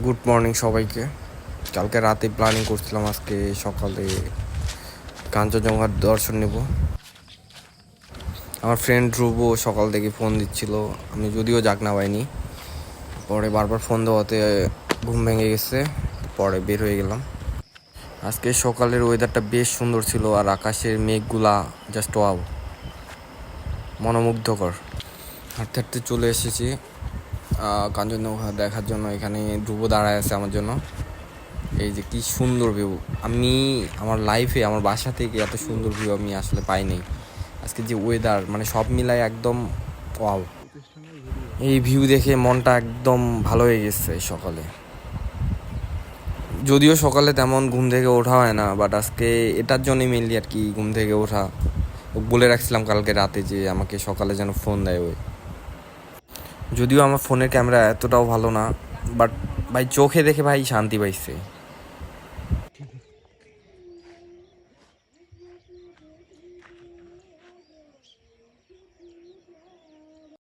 Good morning সবাইকে। কালকে রাতে প্ল্যানিং করছিলাম আজকে সকালে কাঞ্চনজঙ্ঘার দর্শন নেব। আমার ফ্রেন্ড ধ্রুব সকাল থেকে ফোন দিচ্ছিল, আমি যদিও জাগ না পাইনি। পরে বারবার ফোন দেওয়াতে ঘুম ভেঙে গেছে, পরে বের হয়ে গেলাম। আজকে সকালের ওয়েদারটা বেশ সুন্দর ছিল, আর আকাশের মেঘগুলা জাস্ট ওয়াও, মনোমুগ্ধকর। হাঁটতে হাঁটতে চলে এসেছি কাঞ্চনজঙ্ঘা দেখার জন্য। এখানে ধ্রুব দাঁড়ায় আছে আমার জন্য। এই যে কি সুন্দর ভিউ, আমি আমার লাইফে আমার বাসা থেকে এত সুন্দর ভিউ আমি আসলে পাইনি। আজকে যে ওয়েদার মানে সব মিলায় একদম ওয়াও। এই ভিউ দেখে মনটা একদম ভালো হয়ে গেছে সকালে। যদিও সকালে তেমন ঘুম থেকে ওঠা হয় না, বাট আজকে এটার জন্যই মেনলি আর কি ঘুম থেকে ওঠা। বলে রাখছিলাম কালকে রাতে যে আমাকে সকালে যেন ফোন দেয় ওই। যদিও আমার ফোনের ক্যামেরা এতটাও ভালো না, বাট ভাই চোখে দেখে ভাই শান্তি পাইছে।